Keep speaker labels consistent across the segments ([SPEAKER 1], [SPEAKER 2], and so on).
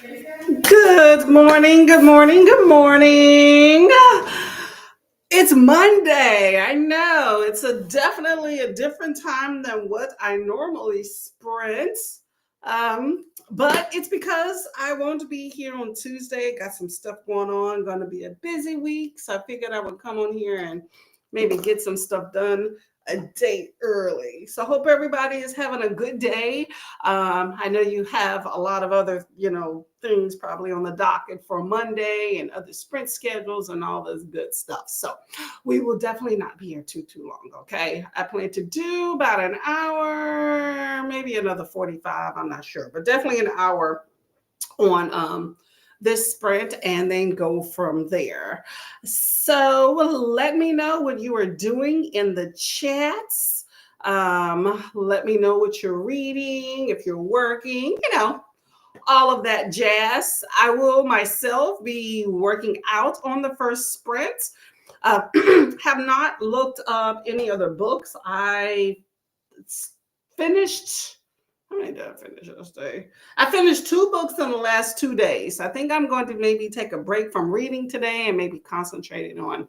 [SPEAKER 1] Good morning, good morning, good morning. It's Monday. I know it's definitely a different time than what I normally sprint. But it's because I want to be here on Tuesday. Got some stuff going on, going to be a busy week. So I figured I would come on here and maybe get some stuff done a day early. So I hope everybody is having a good day. I know you have a lot of other, things probably on the docket for Monday and other sprint schedules and all this good stuff. So we will definitely not be here too long. Okay, I plan to do about an hour, maybe another 45. I'm not sure, but definitely an hour on this sprint and then go from there. So let me know what you are doing in the chats. Let me know what you're reading, if you're working, all of that jazz. I will myself be working out on the first sprint. Have not looked up any other books. I finished. How many did I finish yesterday? I finished two books in the last 2 days. I think I'm going to maybe take a break from reading today and maybe concentrating on,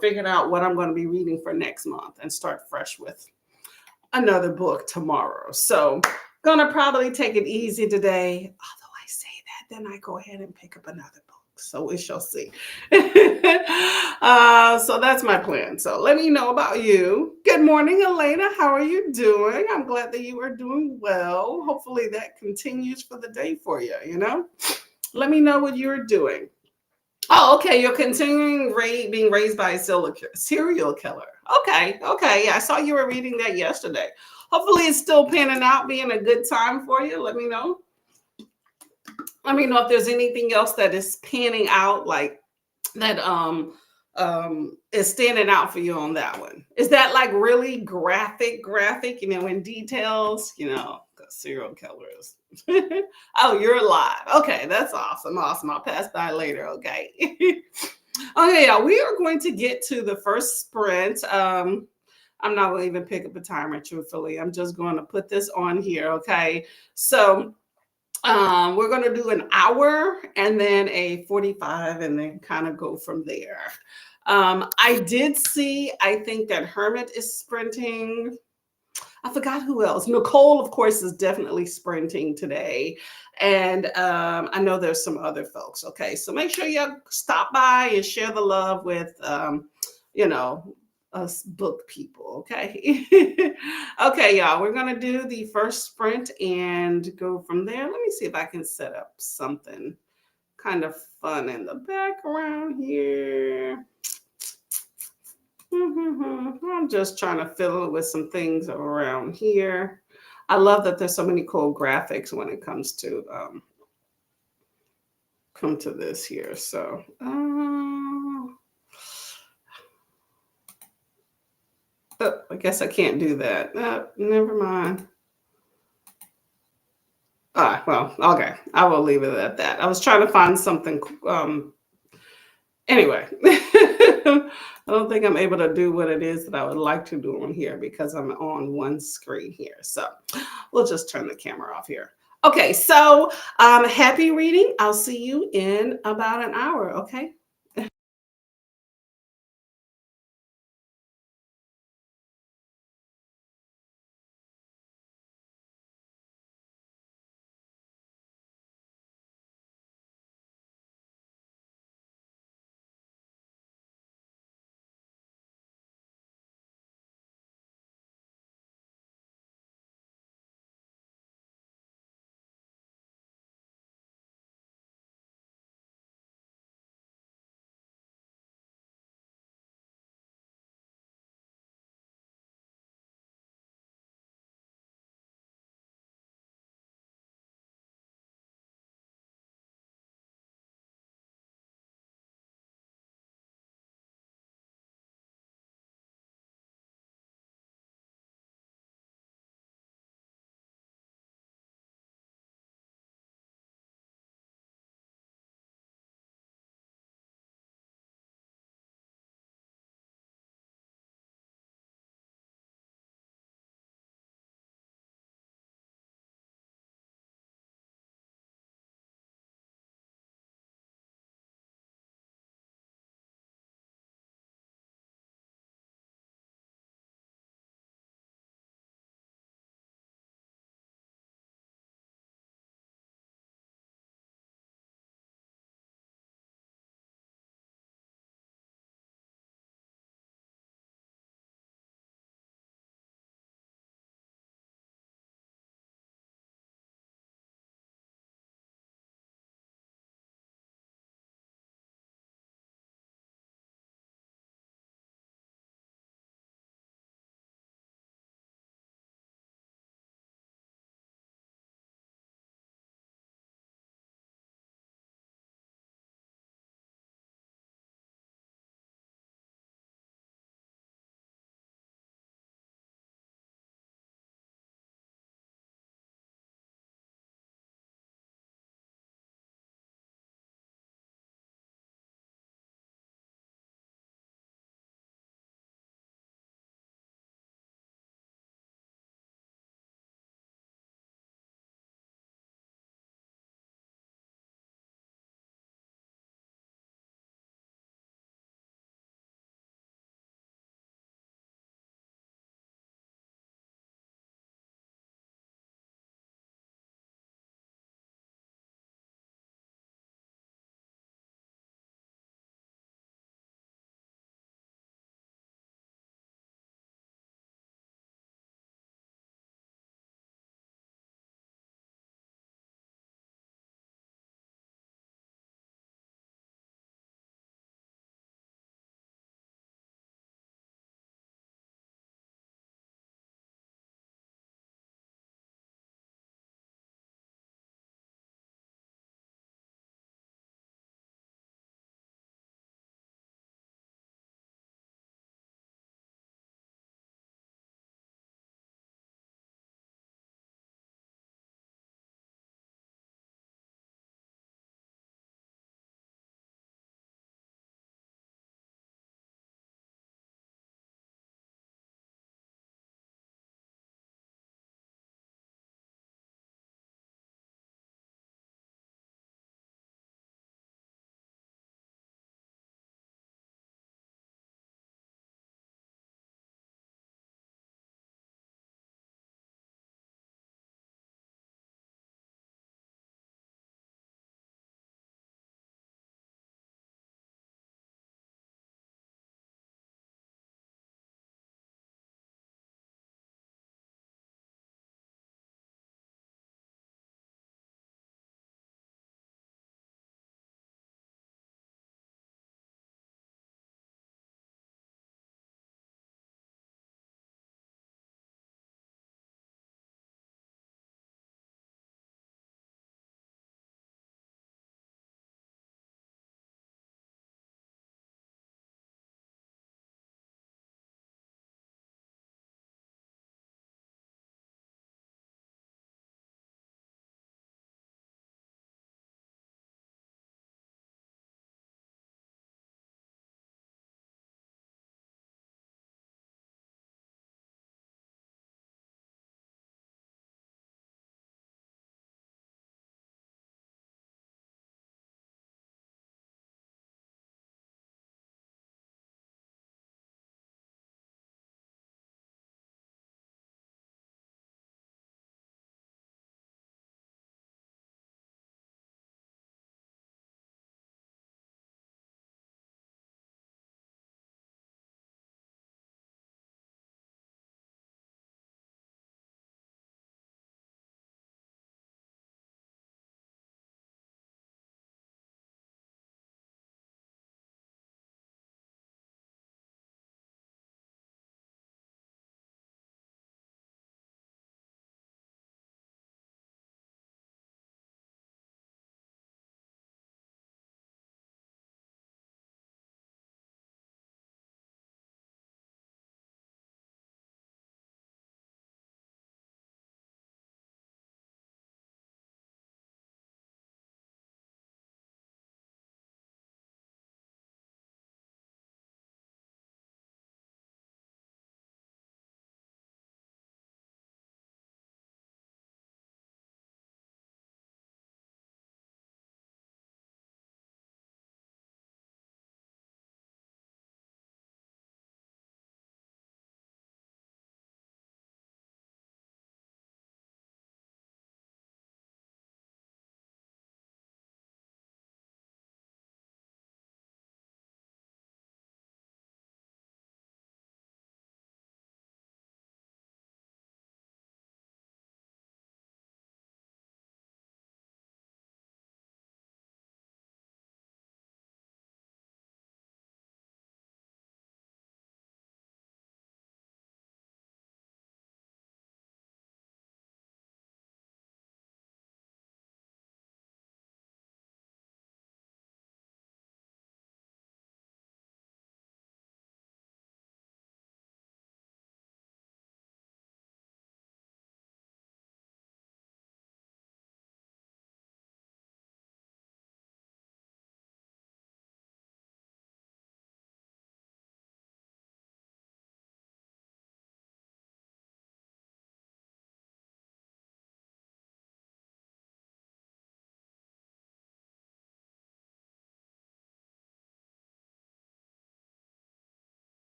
[SPEAKER 1] figuring out what I'm going to be reading for next month and start fresh with another book tomorrow. So, gonna probably take it easy today. Although I say that, then I go ahead and pick up another book. So we shall see. So that's my plan. So let me know about you. Good morning, Elena. How are you doing? I'm glad that you are doing well. Hopefully that continues for the day for you. Let me know what you're doing. Oh, okay. You're continuing being raised by a serial killer. Okay, okay. I saw you were reading that yesterday. Hopefully, it's still panning out, being a good time for you. Let me know. Let me know if there's anything else that is panning out, like that. Is standing out for you on that one. Is that like really graphic? In details. Serial killers. Oh, you're alive. Okay, that's awesome. Awesome. I'll pass by later. Okay. Okay, yeah, we are going to get to the first sprint. I'm not going to even pick up a timer, truthfully. I'm just going to put this on here. Okay. So we're going to do an hour and then a 45 and then kind of go from there. I did see, I think that Hermit is sprinting. I forgot who else. Nicole, of course, is definitely sprinting today. And I know there's some other folks. Okay. So make sure you stop by and share the love with, you know, us book people. Okay. Okay, y'all. We're going to do the first sprint and go from there. Let me see if I can set up something kind of fun in the background here. I'm just trying to fiddle it with some things around here. I love that there's so many cool graphics when it comes to come to this here. So I guess I can't do that. Never mind. Well, okay. I will leave it at that. I was trying to find something. Anyway, I don't think I'm able to do what it is that I would like to do on here because I'm on one screen here. So we'll just turn the camera off here. Okay, so happy reading. I'll see you in about an hour. Okay.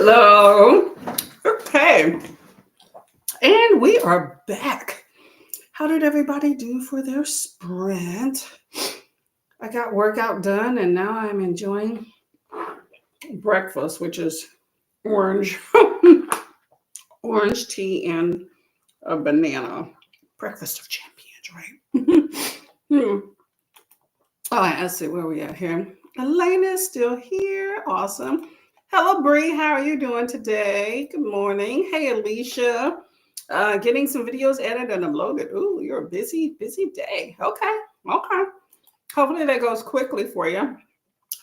[SPEAKER 1] Hello. Okay. And we are back. How did everybody do for their sprint? I got workout done and now I'm enjoying breakfast, which is orange, orange tea and a banana. Breakfast of champions, right? All right, let's see where we at here. Elena's still here. Awesome. Hello, Bree. How are you doing today? Good morning. Hey, Alicia. Getting some videos edited and uploaded. Ooh, you're a busy, busy day. Okay. Okay. Hopefully that goes quickly for you.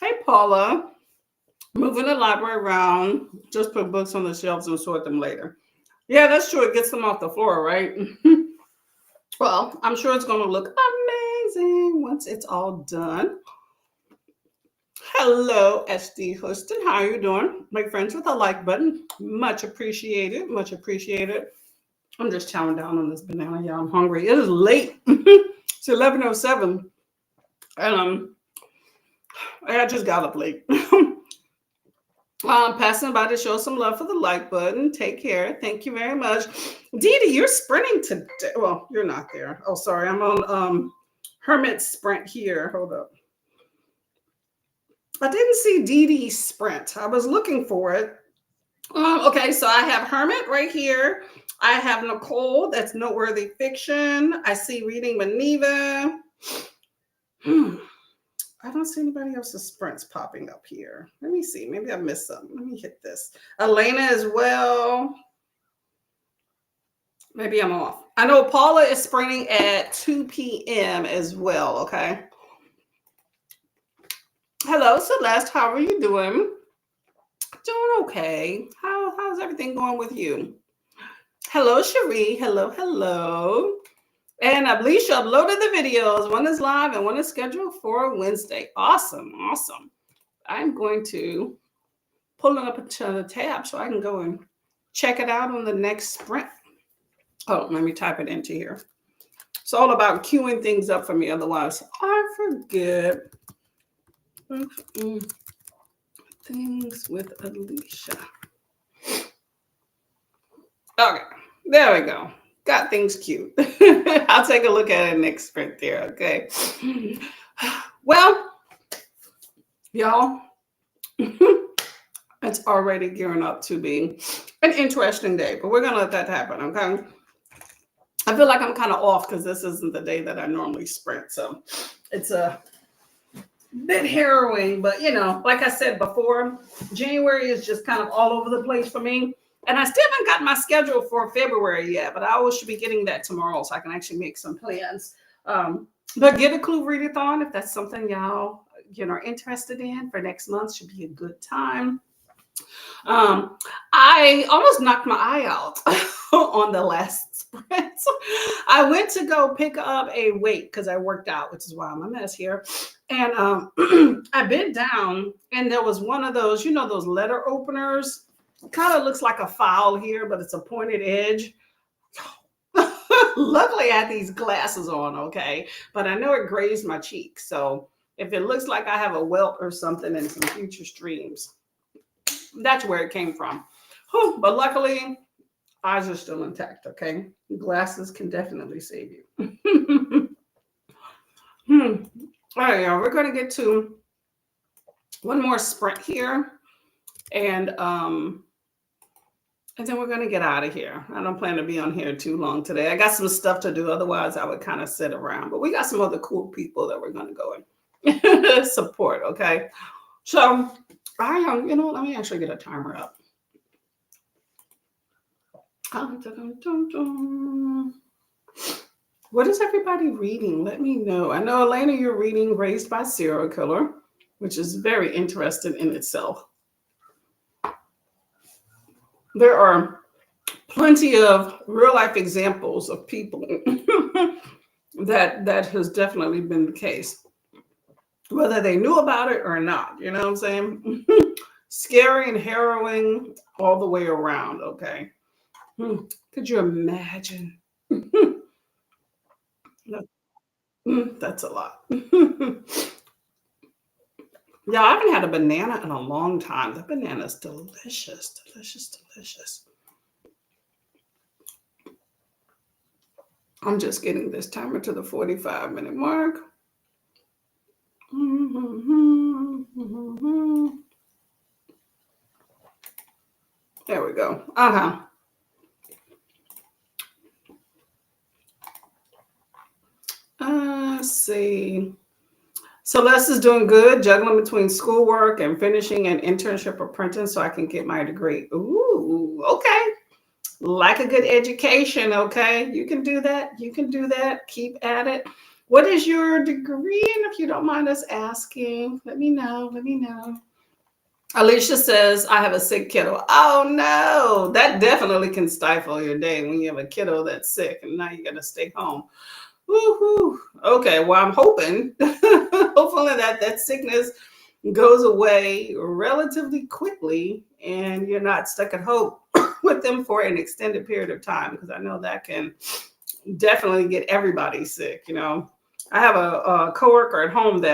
[SPEAKER 1] Hey, Paula. Moving the library around. Just put books on the shelves and sort them later. Yeah, that's true. It gets them off the floor, right? Well, I'm sure it's going to look amazing once it's all done. Hello, SD Houston. How are you doing? Make friends with a like button. Much appreciated. Much appreciated. I'm just chowing down on this banana. Yeah, I'm hungry. It is late. It's 11:07, and I just got up late. Passing by to show some love for the like button. Take care. Thank you very much. Dee Dee, you're sprinting today. Well, you're not there. Oh, sorry. I'm on Hermit Sprint here. Hold up. I didn't see Dee Dee Sprint. I was looking for it. Okay, so I have Hermit right here. I have Nicole. That's Noteworthy Fiction. I see Reading Maneva. I don't see anybody else's sprints popping up here. Let me see. Maybe I missed something. Let me hit this. Elena as well. Maybe I'm off. I know Paula is sprinting at 2 p.m. as well. Okay. Hello, Celeste. How are you doing? Doing okay. How's everything going with you? Hello, Cherie. Hello, hello. And Alicia uploaded the videos. One is live and one is scheduled for Wednesday. Awesome, awesome. I'm going to pull it up into the tab so I can go and check it out on the next sprint. Oh, let me type it into here. It's all about queuing things up for me. Otherwise, I forget. Things with Alicia. Okay, there we go. Got things cute. I'll take a look at it next sprint there, okay? Well, y'all, it's already gearing up to be an interesting day, but we're going to let that happen, okay? I feel like I'm kind of off because this isn't the day that I normally sprint, so it's a bit harrowing, but like I said before, January is just kind of all over the place for me. And I still haven't got my schedule for February yet, but I should be getting that tomorrow so I can actually make some plans. But get a clue readathon if that's something y'all are interested in for next month. Should be a good time. I almost knocked my eye out on the last sprint. I went to go pick up a weight because I worked out, which is why I'm a mess here. And I bent down and there was one of those, those letter openers. Kind of looks like a file here, but it's a pointed edge. Luckily, I had these glasses on, okay? But I know it grazed my cheek. So if it looks like I have a welt or something in some future streams, that's where it came from. But luckily, eyes are still intact, okay? Glasses can definitely save you. All right, y'all, we're going to get to one more sprint here. And then we're going to get out of here. I don't plan to be on here too long today. I got some stuff to do. Otherwise, I would kind of sit around. But we got some other cool people that we're going to go and support, okay? So, let me actually get a timer up. What is everybody reading? Let me know. I know, Elena, you're reading Raised by Serial Killer, which is very interesting in itself. There are plenty of real life examples of people that has definitely been the case, whether they knew about it or not. You know what I'm saying? Scary and harrowing all the way around. Okay. Could you imagine? That's a lot. Yeah, I haven't had a banana in a long time. The banana's delicious, delicious, delicious. I'm just getting this timer to the 45-minute mark. There we go. Let's see. Celeste is doing good, juggling between schoolwork and finishing an internship apprentice so I can get my degree. Ooh, okay. Like a good education, okay? You can do that. You can do that. Keep at it. What is your degree? And if you don't mind us asking, let me know. Let me know. Alicia says, I have a sick kiddo. Oh no, that definitely can stifle your day when you have a kiddo that's sick and now you got to stay home. Woohoo. Okay, well, I'm hoping, hopefully that sickness goes away relatively quickly and you're not stuck at home with them for an extended period of time, because I know that can definitely get everybody sick. I have a coworker at home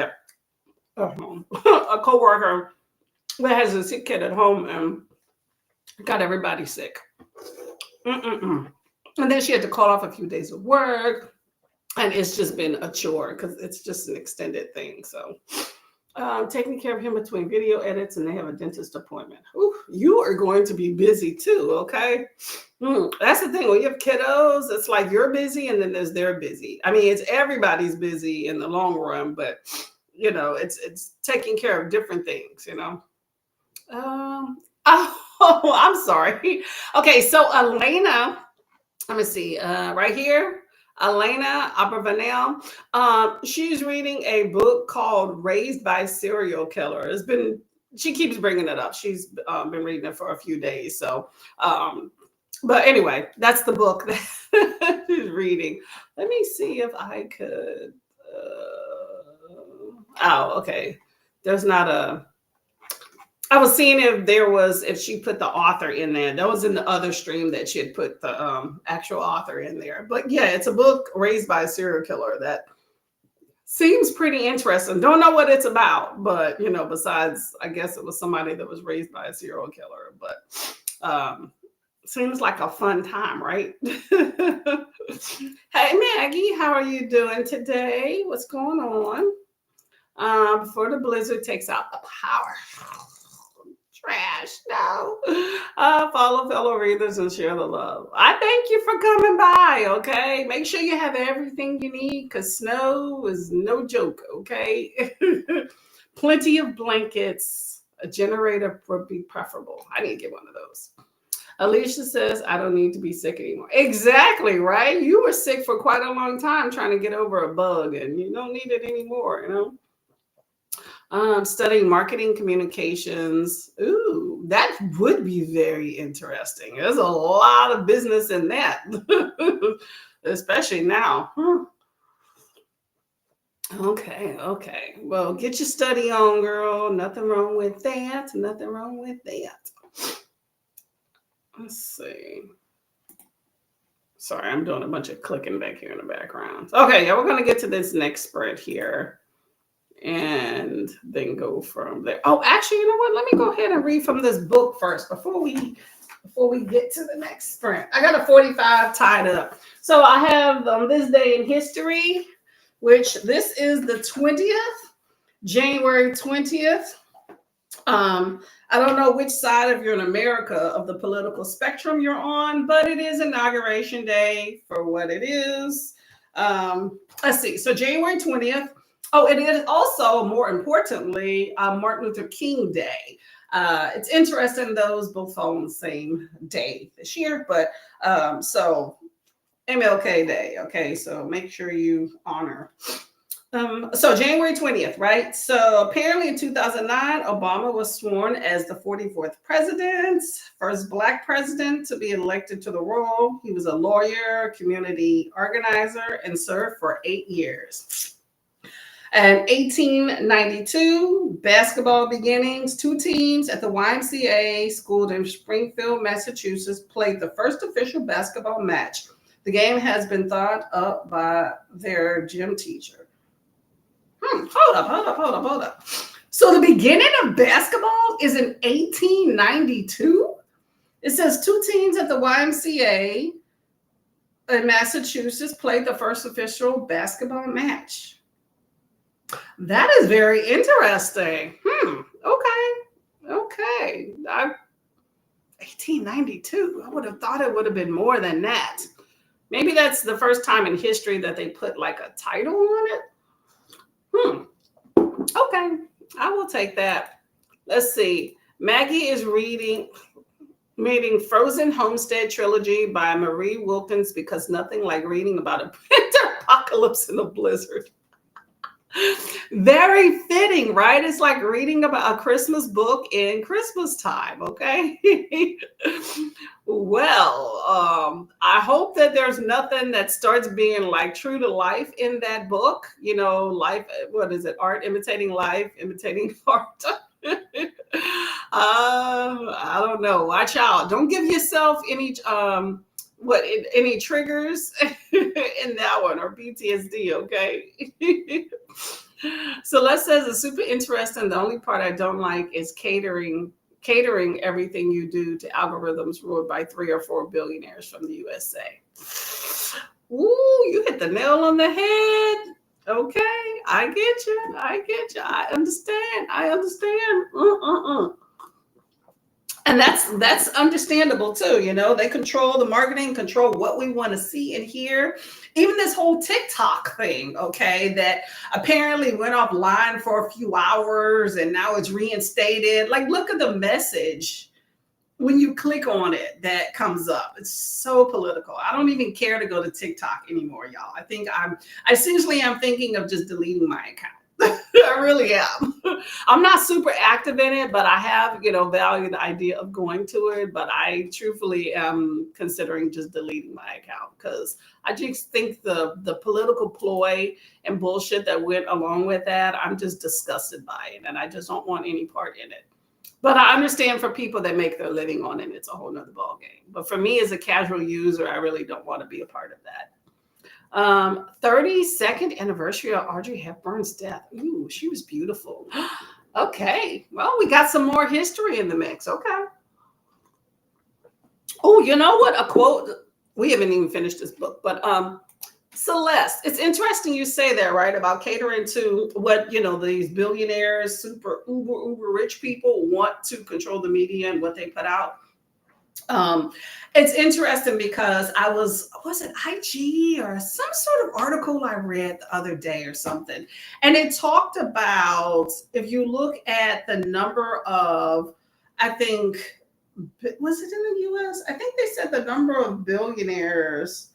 [SPEAKER 1] a coworker that has a sick kid at home and got everybody sick. Mm-mm-mm. And then she had to call off a few days of work. And it's just been a chore because it's just an extended thing. So taking care of him between video edits and they have a dentist appointment. Ooh, you are going to be busy too, okay? That's the thing. When you have kiddos, it's like you're busy and then there's they're busy. I mean, it's everybody's busy in the long run, but it's taking care of different things, Oh, I'm sorry. Okay, so Elena, let me see, right here. Elena Abravanel. She's reading a book called Raised by Serial Killer. She keeps bringing it up. She's been reading it for a few days. So, but anyway, that's the book that she's reading. Let me see if I could. Okay. There's not a. I was seeing if she put the author in there. That was in the other stream that she had put the actual author in there. But yeah, it's a book, Raised by a Serial Killer, that seems pretty interesting. Don't know what it's about, but besides, I guess it was somebody that was raised by a serial killer. But seems like a fun time, right? Hey Maggie, how are you doing today? What's going on? Before the blizzard takes out the power. Trash. No. Follow fellow readers and share the love. I thank you for coming by. Okay. Make sure you have everything you need because snow is no joke. Okay. Plenty of blankets. A generator would be preferable. I need to get one of those. Alicia says, I don't need to be sick anymore. Exactly, right? You were sick for quite a long time trying to get over a bug and you don't need it anymore, Studying marketing communications. Ooh, that would be very interesting. There's a lot of business in that, especially now. Okay. Well, get your study on, girl. Nothing wrong with that. Nothing wrong with that. Let's see. Sorry, I'm doing a bunch of clicking back here in the background. Okay, yeah, we're going to get to this next spread here. And then go from there. Oh, actually, you know what? Let me go ahead and read from this book first before we get to the next sprint. I got a 45 tied up. So I have this day in history, which this is the 20th, January 20th. I don't know which side, if you're in America, of the political spectrum you're on, but it is Inauguration Day for what it is. Let's see. So January 20th. Oh, and it is also, more importantly, Martin Luther King Day. It's interesting those both on the same day this year, but so MLK Day. Okay, so make sure you honor. So January 20th, right? So apparently in 2009, Obama was sworn as the 44th president, first Black president to be elected to the role. He was a lawyer, community organizer, and served for 8 years. In 1892, basketball beginnings. 2 teams at the YMCA school in Springfield, Massachusetts, played the first official basketball match. The game has been thought up by their gym teacher. Hold up. So the beginning of basketball is in 1892. It says two teams at the YMCA in Massachusetts played the first official basketball match. That is very interesting. Okay. 1892. I would have thought it would have been more than that. Maybe that's the first time in history that they put like a title on it. Okay, I will take that. Let's see. Maggie is reading Frozen Homestead Trilogy by Marie Wilkins because nothing like reading about a apocalypse in a blizzard. Very fitting, right? It's like reading about a Christmas book in Christmas time, okay? Well, I hope that there's nothing that starts being like true to life in that book. You know, life, what is it? Art imitating life, imitating art. I don't know. Watch out. Don't give yourself any any triggers in that one or PTSD, okay? Celeste says it's super interesting. The only part I don't like is catering everything you do to algorithms ruled by 3 or 4 billionaires from the USA. Ooh, you hit the nail on the head. Okay, I get you. I understand. And that's understandable too. You know, they control the marketing, control what we want to see and hear. Even this whole TikTok thing, okay, that apparently went offline for a few hours and now it's reinstated. Like, look at the message when you click on it that comes up. It's so political. I don't even care to go to TikTok anymore, y'all. I seriously am thinking of just deleting my account. I really am. I'm not super active in it, but I have, valued the idea of going to it. But I truthfully am considering just deleting my account because I just think the political ploy and bullshit that went along with that, I'm just disgusted by it. And I just don't want any part in it. But I understand for people that make their living on it, it's a whole nother ballgame. But for me as a casual user, I really don't want to be a part of that. 32nd anniversary of Audrey Hepburn's death. Ooh, she was beautiful. Okay, well, we got some more history in the mix. Okay. Oh, you know what? A quote. We haven't even finished this book, but Celeste, it's interesting you say that, right? About catering to what, these billionaires, super uber rich people want to control the media and what they put out. It's interesting because was it IG or some sort of article I read the other day or something. And it talked about, if you look at the number of, I think, was it in the US? I think they said the number of billionaires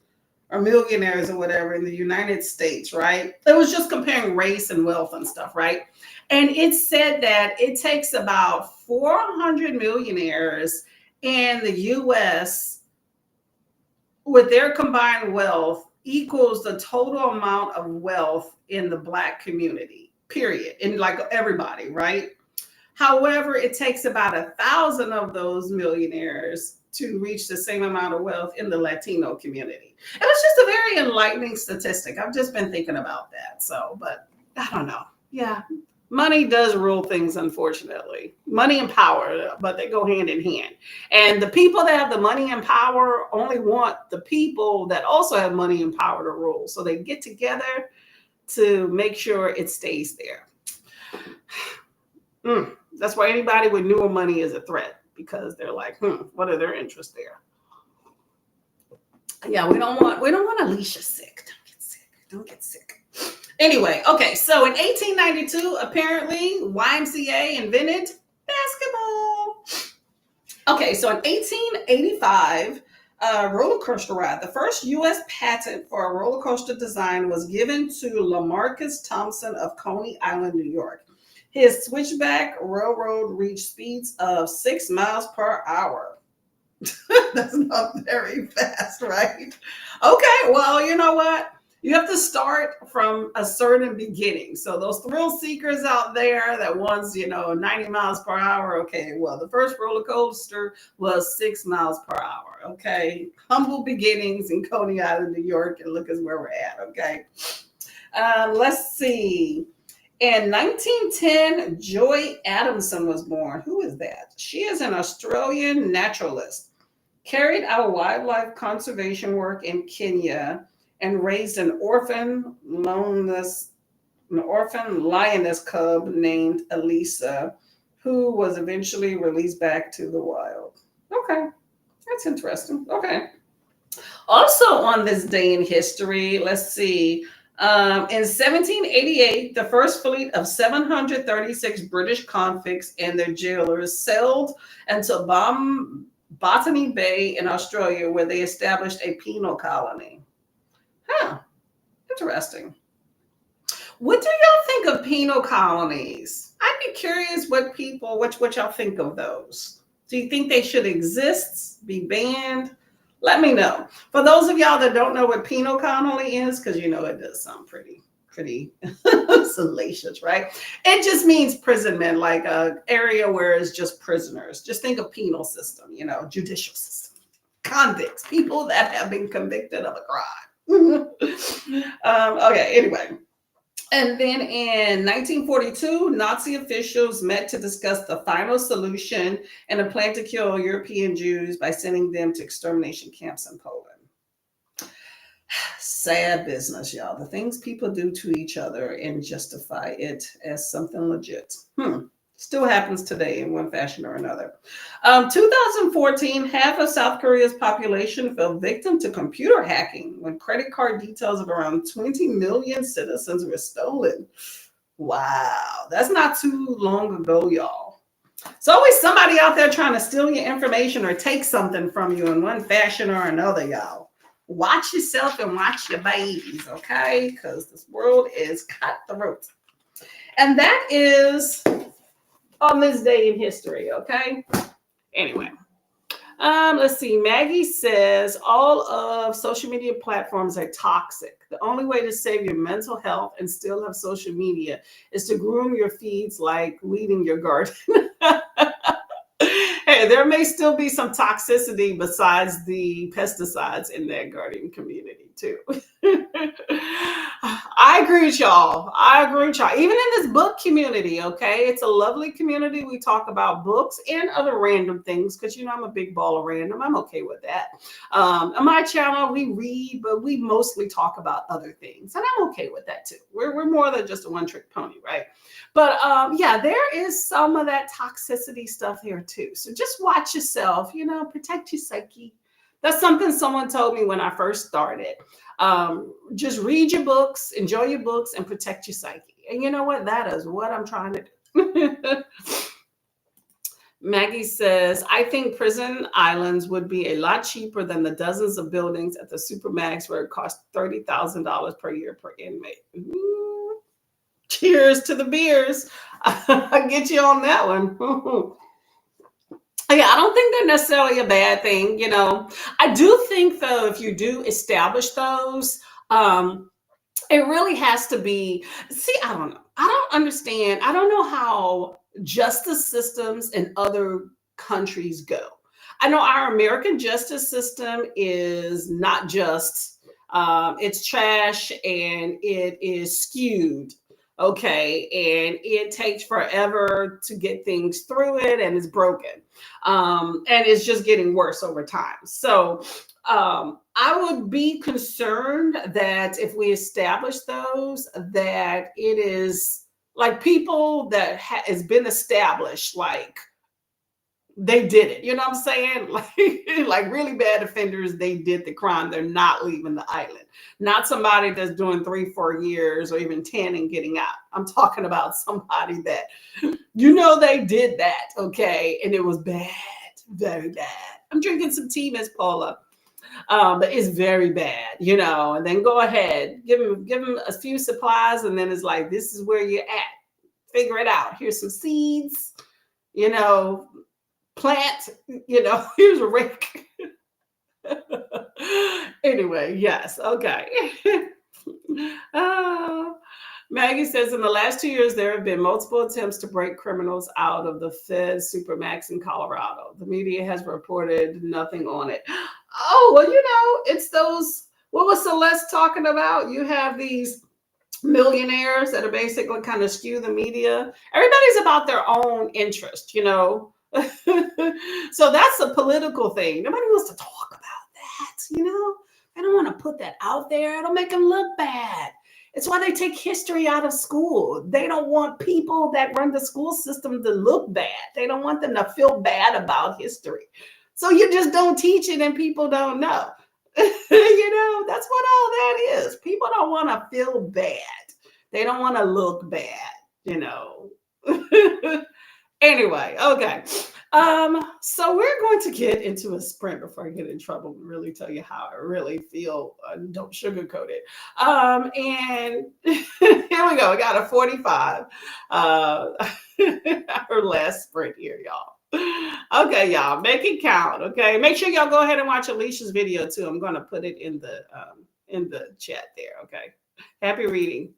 [SPEAKER 1] or millionaires or whatever in the United States, right? It was just comparing race and wealth and stuff, right? And it said that it takes about 400 millionaires in the US with their combined wealth equals the total amount of wealth in the Black community, period. And like everybody, right? However, it takes about 1,000 of those millionaires to reach the same amount of wealth in the Latino community. It was just a very enlightening statistic. I've just been thinking about that. So, but I don't know. Yeah. Money does rule things, unfortunately. Money and power, but they go hand in hand. And the people that have the money and power only want the people that also have money and power to rule. So they get together to make sure it stays there. That's why anybody with newer money is a threat, because they're like, what are their interests there? Yeah, we don't want Alicia sick. Don't get sick. Anyway, okay, so in 1892, apparently YMCA invented basketball. Okay, so in 1885, roller coaster ride. The first U.S. patent for a roller coaster design was given to LaMarcus Thompson of Coney Island, New York. His switchback railroad reached speeds of 6 miles per hour. That's not very fast, right? Okay, well, you know what? You have to start from a certain beginning. So those thrill seekers out there that wants, 90 miles per hour. Okay, well, the first roller coaster was 6 miles per hour. Okay, humble beginnings in Coney Island, New York, and look at where we're at. Okay, let's see. In 1910, Joy Adamson was born. Who is that? She is an Australian naturalist, carried out wildlife conservation work in Kenya, and raised an orphan lioness cub named Elisa, who was eventually released back to the wild. Okay, that's interesting. Okay. Also, on this day in history, let's see. In 1788, the first fleet of 736 British convicts and their jailers sailed into Botany Bay in Australia, where they established a penal colony. Huh, interesting. What do y'all think of penal colonies? I'd be curious what y'all think of those. Do you think they should exist, be banned? Let me know. For those of y'all that don't know what penal colony is, because you know it does sound pretty salacious, right? It just means imprisonment, like a area where it's just prisoners. Just think of penal system, judicial system, convicts, people that have been convicted of a crime. Okay, anyway. And then in 1942, Nazi officials met to discuss the final solution and a plan to kill European Jews by sending them to extermination camps in Poland. Sad business, y'all. The things people do to each other and justify it as something legit. Still happens today in one fashion or another. 2014, half of South Korea's population fell victim to computer hacking when credit card details of around 20 million citizens were stolen. Wow, that's not too long ago, y'all. It's always somebody out there trying to steal your information or take something from you in one fashion or another, y'all. Watch yourself and watch your babies, okay? Because this world is cutthroat. And that is on this day in history, okay? Anyway, let's see. Maggie says all of social media platforms are toxic. The only way to save your mental health and still have social media is to groom your feeds like weeding your garden. Hey, there may still be some toxicity besides the pesticides in that gardening community too. I agree with y'all. Even in this book community, okay? It's a lovely community. We talk about books and other random things because, I'm a big ball of random. I'm okay with that. On my channel, we read, but we mostly talk about other things. And I'm okay with that too. We're more than just a one-trick pony, right? But yeah, there is some of that toxicity stuff here too. So just watch yourself, protect your psyche. That's something someone told me when I first started. Just read your books, enjoy your books, and protect your psyche. And you know what? That is what I'm trying to do. Maggie says, I think prison islands would be a lot cheaper than the dozens of buildings at the Supermax where it costs $30,000 per year per inmate. Ooh. Cheers to the beers. I'll get you on that one. Yeah, I don't think they're necessarily a bad thing. I do think, though, if you do establish those, it really has to be. See, I don't know. I don't understand. I don't know how justice systems in other countries go. I know our American justice system is not just, it's trash and it is skewed. Okay, and it takes forever to get things through it, and it's broken, and it's just getting worse over time. So I would be concerned that if we establish those, that it is like people that has been established, like they did it. You know what I'm saying? Like really bad offenders, they did the crime. They're not leaving the island. Not somebody that's doing 3-4 years or even 10 and getting out. I'm talking about somebody that, they did that, okay? And it was bad, very bad. I'm drinking some tea, Miss Paula. But it's very bad, and then go ahead, give them a few supplies. And then it's like, this is where you're at. Figure it out. Here's some seeds, plant, here's a rake. Anyway, yes, okay. Maggie says, in the last 2 years, there have been multiple attempts to break criminals out of the Fed Supermax in Colorado. The media has reported nothing on it. Oh, well, it's those, what was Celeste talking about? You have these millionaires that are basically kind of skew the media. Everybody's about their own interest, you know. So that's a political thing. Nobody wants to talk about that, you know. I don't want to put that out there. It'll make them look bad. It's why they take history out of school. They don't want people that run the school system to look bad. They don't want them to feel bad about history. So you just don't teach it and people don't know. You know, that's what all that is. People don't want to feel bad. They don't want to look bad, you know. Anyway, okay. So we're going to get into a sprint before I get in trouble and really tell you how I really feel. Don't sugarcoat it. And here we go. We got a 45. Our last sprint here, y'all. Okay, y'all, make it count. Okay, make sure y'all go ahead and watch Alicia's video too. I'm going to put it in the chat there. Okay, happy reading.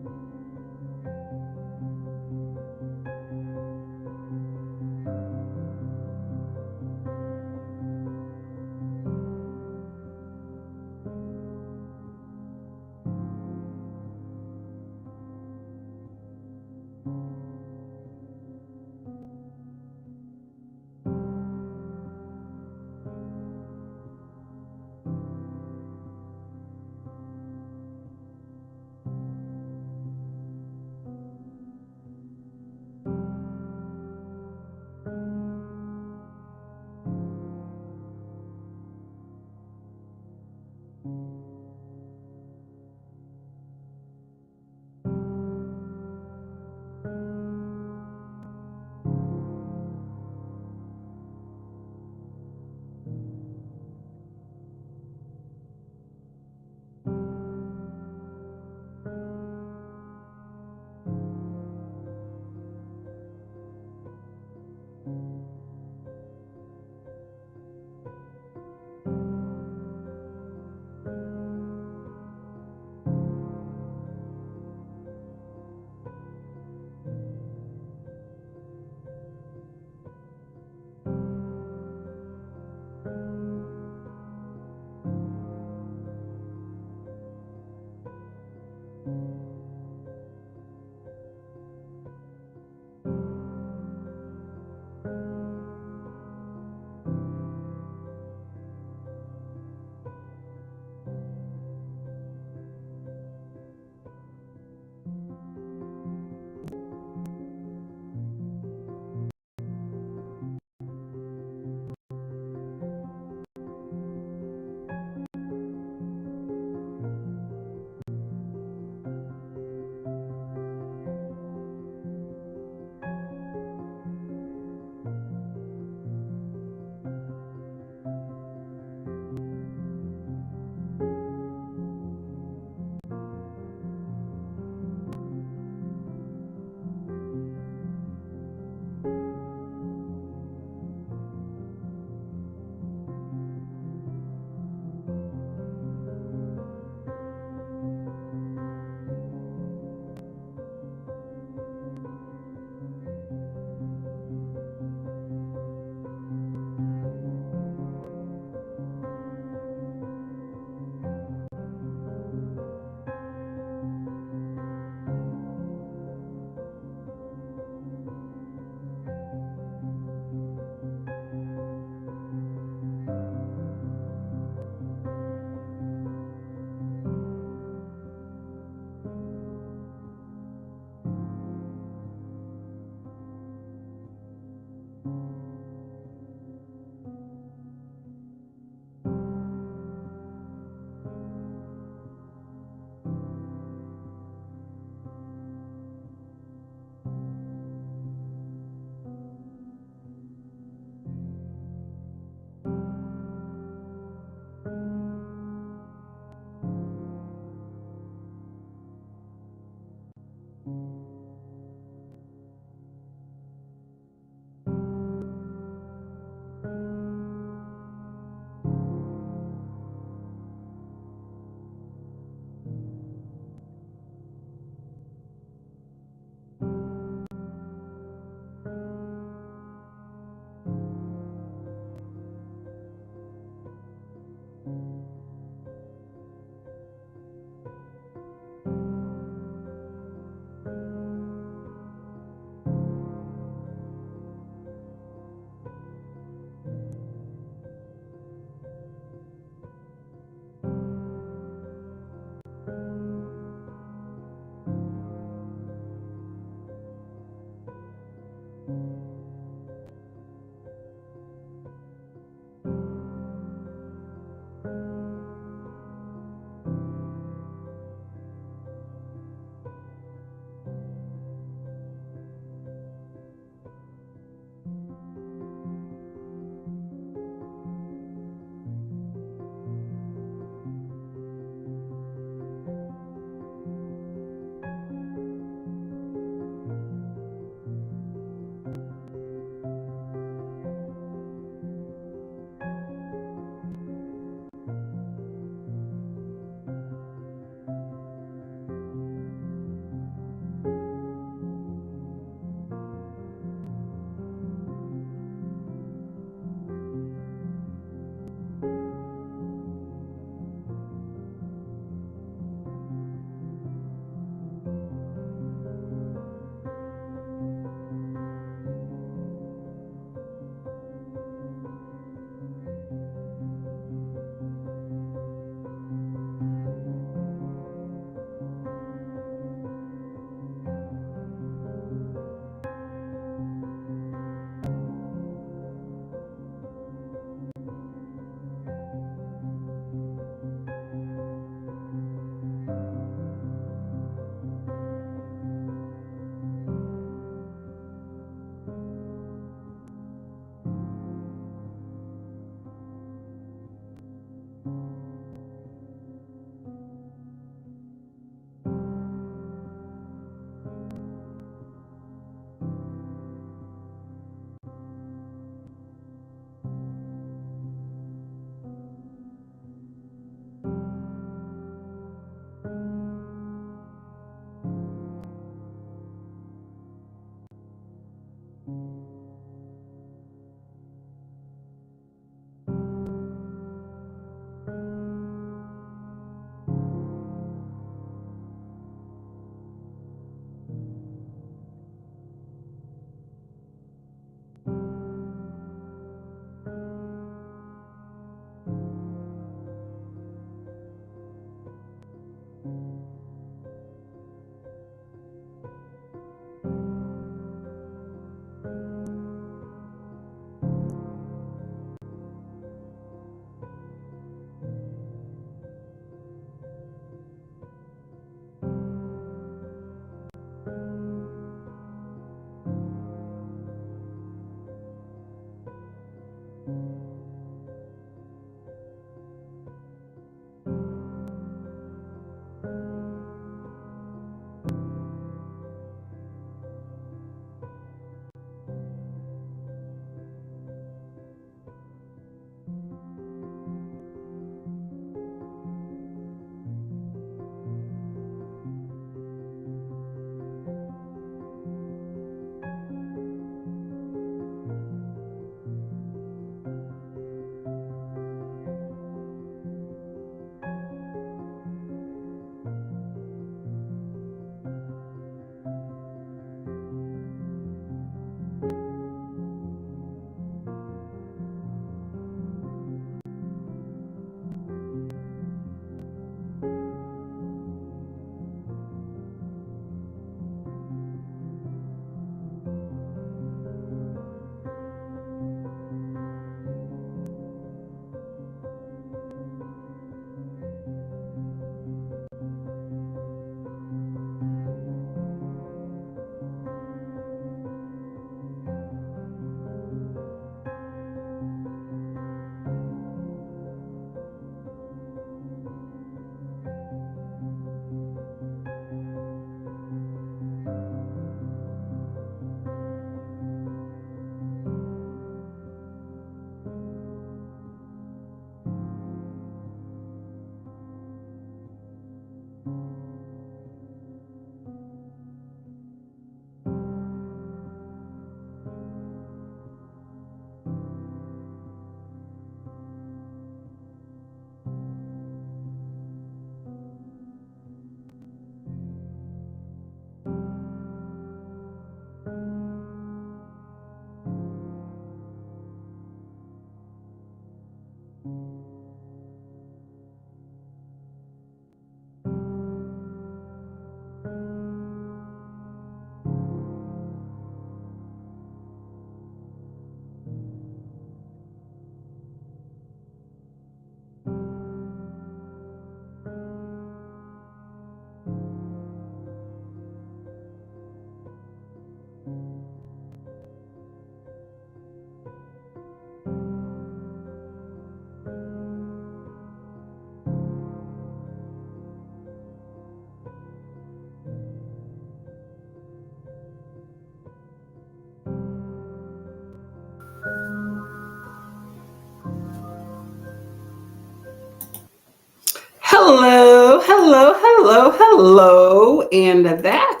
[SPEAKER 1] Hello, hello, hello, hello. And that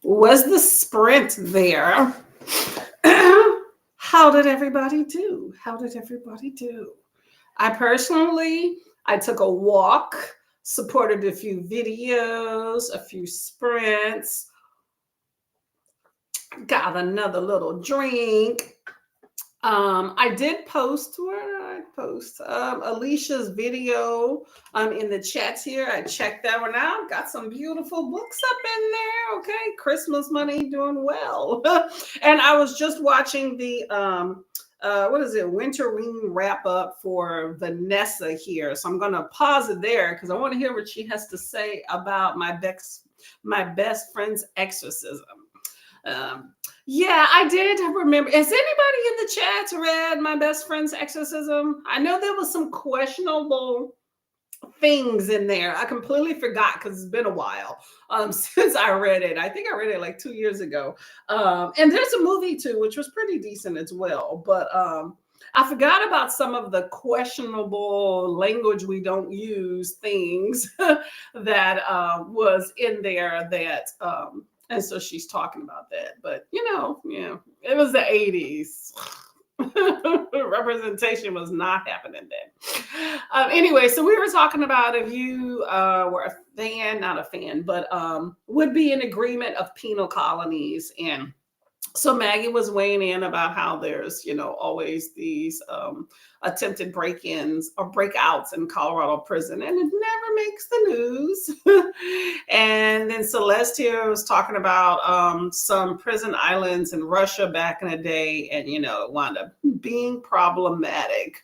[SPEAKER 1] was the sprint there. How did everybody do? How did everybody do? I took a walk, supported a few videos, a few sprints, got another little drink. I did post, where did I post? Alicia's video in the chats here. I checked that one out. Got some beautiful books up in there. Okay, Christmas money doing well. And I was just watching the what is it, Winterwing wrap up for Vanessa here. So I'm gonna pause it there because I want to hear what she has to say about my best friend's exorcism. Yeah, I did remember. Has anybody in the chats read my best friend's exorcism? I know there was some questionable things in there. I completely forgot because it's been a while since I read it. I think I read it like 2 years ago. And there's a movie too, which was pretty decent as well. But I forgot about some of the questionable language we don't use things that was in there that and so she's talking about that. But yeah, it was the 80s. Representation was not happening then. Anyway, so we were talking about if you were a fan, not a fan, but would be in agreement of penal colonies. And so Maggie was weighing in about how there's, always these attempted break-ins or breakouts in Colorado prison, and it never makes the news. And then Celeste here was talking about some prison islands in Russia back in the day, and it wound up being problematic.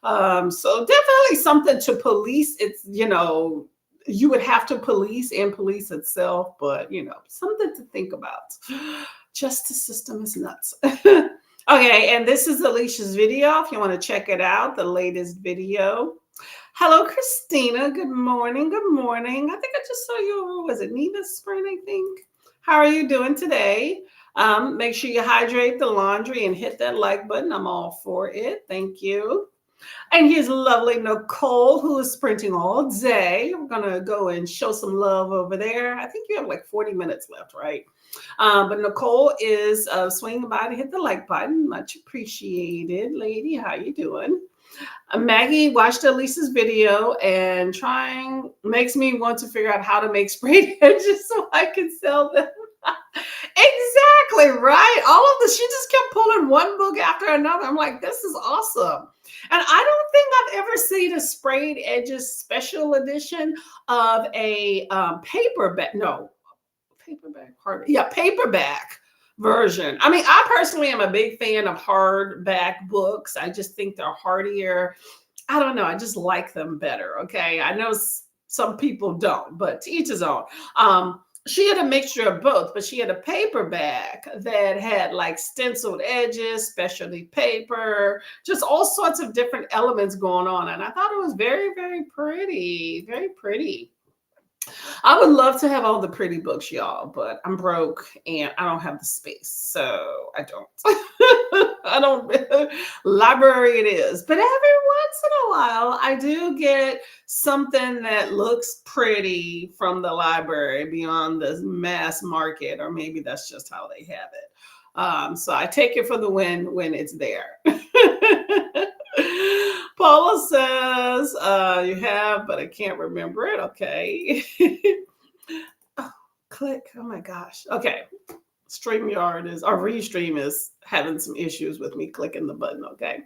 [SPEAKER 1] So definitely something to police. It's you would have to police and police itself, but something to think about. Justice system is nuts. Okay, and this is Alicia's video. If you want to check it out, the latest video. Hello, Christina. Good morning. Good morning. I think I just saw you. Was it Neva's Spring, I think? How are you doing today? Make sure you hydrate the laundry and hit that like button. I'm all for it. Thank you. And here's lovely Nicole, who is sprinting all day. We're going to go and show some love over there. I think you have like 40 minutes left, right? But Nicole is swinging by to hit the like button. Much appreciated, lady. How you doing? Maggie watched Elisa's video and makes me want to figure out how to make sprayed edges so I can sell them. Exactly, right? All of this, she just kept pulling one book after another. I'm like, this is awesome. And I don't think I've ever seen a sprayed edges special edition of a paperback. No, paperback version. I mean, I personally am a big fan of hardback books. I just think they're hardier. I don't know. I just like them better. Okay. I know some people don't, but to each his own. She had a mixture of both, but she had a paperback that had like stenciled edges, specialty paper, just all sorts of different elements going on. And I thought it was very, very pretty, very pretty. I would love to have all the pretty books, y'all, but I'm broke and I don't have the space. So I don't. I don't. Library it is. But every once in a while, I do get something that looks pretty from the library beyond the mass market, or maybe that's just how they have it. So I take it for the win when it's there. Paula says, you have, but I can't remember it. Okay. Oh, click. Oh my gosh. Okay. StreamYard is, or Restream is having some issues with me clicking the button. Okay.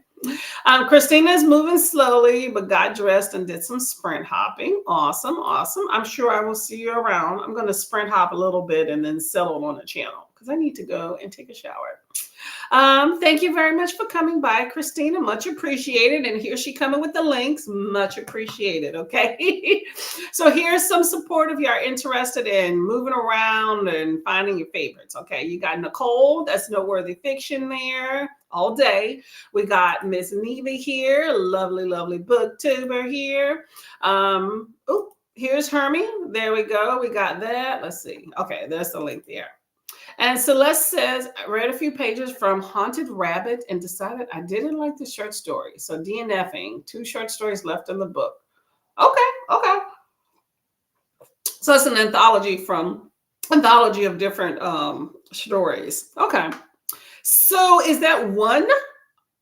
[SPEAKER 1] Christina is moving slowly, but got dressed and did some sprint hopping. Awesome. Awesome. I'm sure I will see you around. I'm going to sprint hop a little bit and then settle on the channel because I need to go and take a shower. Thank you very much for coming by, Christina. Much appreciated. And here she coming with the links. Much appreciated. Okay. So here's some support if you are interested in moving around and finding your favorites. Okay. You got Nicole, that's Noteworthy Fiction there all day. We got Miss Neva here, lovely, lovely booktuber here. Oh, here's Hermie. There we go. We got that. Let's see. Okay, there's the link there. And Celeste says, I read a few pages from Haunted Rabbit and decided I didn't like the short story. So DNFing, 2 short stories left in the book. Okay. So it's an anthology of different stories. Okay. So is that one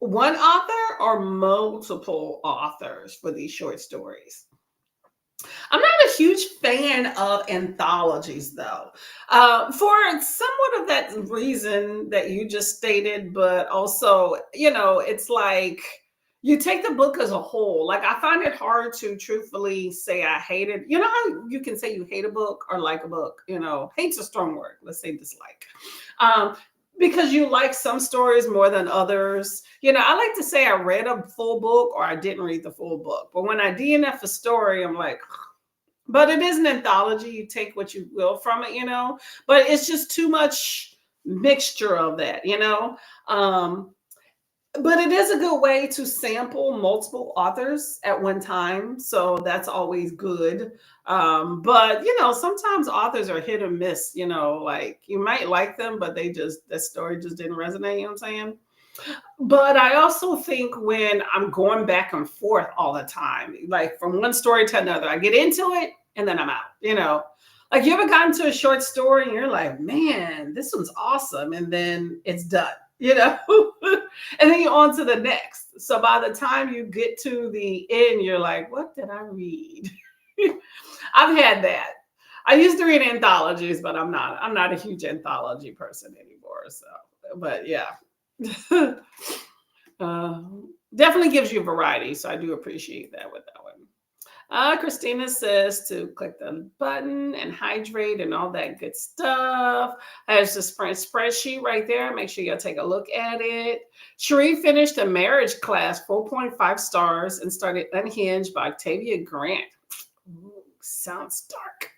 [SPEAKER 1] author or multiple authors for these short stories? I'm not a huge fan of anthologies, though, for somewhat of that reason that you just stated, but also, it's like you take the book as a whole. Like, I find it hard to truthfully say I hate it. You know how you can say you hate a book or like a book? Hate's a strong word. Let's say dislike. Because you like some stories more than others. I like to say I read a full book or I didn't read the full book. But when I DNF a story, I'm like, but it is an anthology. You take what you will from it, but it's just too much mixture of that, but it is a good way to sample multiple authors at one time. So that's always good. But sometimes authors are hit or miss, like you might like them, but that story just didn't resonate, you know what I'm saying? But I also think when I'm going back and forth all the time, like from one story to another, I get into it and then I'm out, like you ever gotten to a short story and you're like, man, this one's awesome. And then it's done. And then you're on to the next. So by the time you get to the end, you're like, what did I read? I've had that. I used to read anthologies, but I'm not a huge anthology person anymore. So, but yeah. Definitely gives you variety. So I do appreciate that with that one. Christina says to click the button and hydrate and all that good stuff. There's the spreadsheet right there. Make sure you take a look at it. Cherie finished a marriage class, 4.5 stars, and started Unhinged by Octavia Grant. Ooh, sounds dark.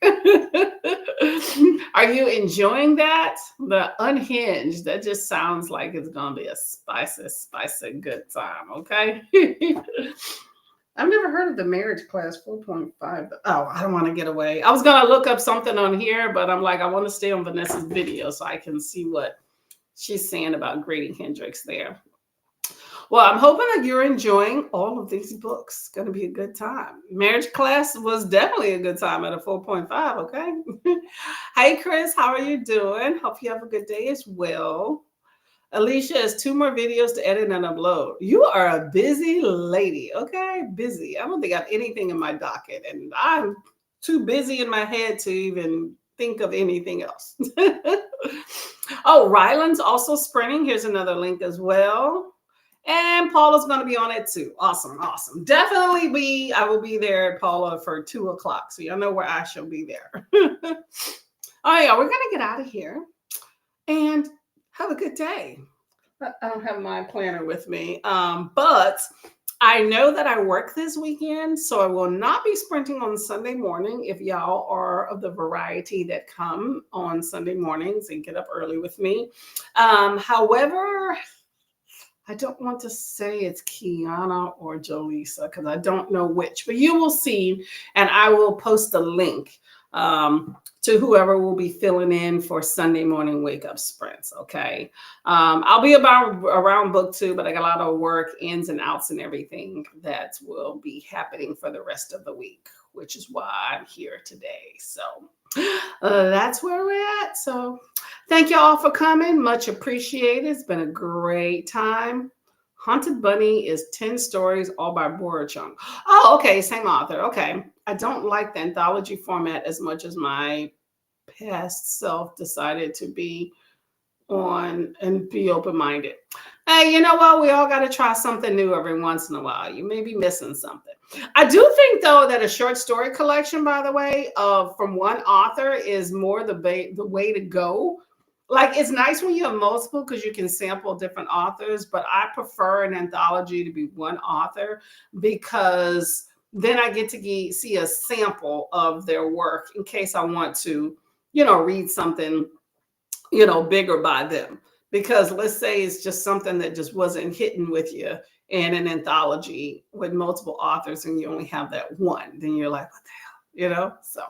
[SPEAKER 1] Are you enjoying that? The Unhinged, that just sounds like it's going to be a spicy good time, okay? I've never heard of the marriage class 4.5. Oh, I don't want to get away. I was going to look up something on here, but I'm like, I want to stay on Vanessa's video so I can see what she's saying about Grady Hendrix there. Well, I'm hoping that you're enjoying all of these books. It's going to be a good time. Marriage class was definitely a good time at a 4.5, okay? Hey, Chris, how are you doing? Hope you have a good day as well. Alicia has 2 more videos to edit and upload. You are a busy lady, okay? Busy. I don't think I have anything in my docket, and I'm too busy in my head to even think of anything else. Oh, Ryland's also sprinting. Here's another link as well. And Paula's going to be on it too. Awesome. Definitely I will be there, Paula, for 2 o'clock. So y'all know where I shall be there. Oh, yeah, we're going to get out of here. And have a good day. I don't have my planner with me, but I know that I work this weekend, so I will not be sprinting on Sunday morning if y'all are of the variety that come on Sunday mornings and get up early with me. However, I don't want to say it's Kiana or Jolisa because I don't know which, but you will see, and I will post a link to whoever will be filling in for Sunday morning wake up sprints. Okay. I'll be around BookTube, but I got a lot of work, ins and outs and everything that will be happening for the rest of the week, which is why I'm here today. So that's where we're at. So thank you all for coming. Much appreciated. It's been a great time. Haunted Bunny is 10 stories, all by Bora Chung. Oh, okay. Same author. Okay. I don't like the anthology format as much as my past self decided to be on and be open-minded. Hey, you know what? We all got to try something new every once in a while. You may be missing something. I do think, though, that a short story collection, by the way, from one author is more the way to go. Like, it's nice when you have multiple because you can sample different authors, but I prefer an anthology to be one author because then I get to see a sample of their work in case I want to, read something, bigger by them. Because let's say it's just something that just wasn't hitting with you in an anthology with multiple authors and you only have that one, then you're like, what the hell? So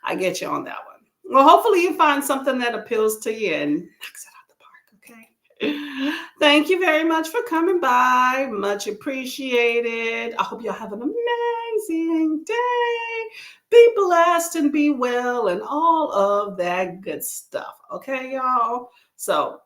[SPEAKER 1] I get you on that one. Well, hopefully you find something that appeals to you and knocks it out the park, okay? Thank you very much for coming by. Much appreciated. I hope y'all have an amazing day. Be blessed and be well and all of that good stuff. Okay, y'all? So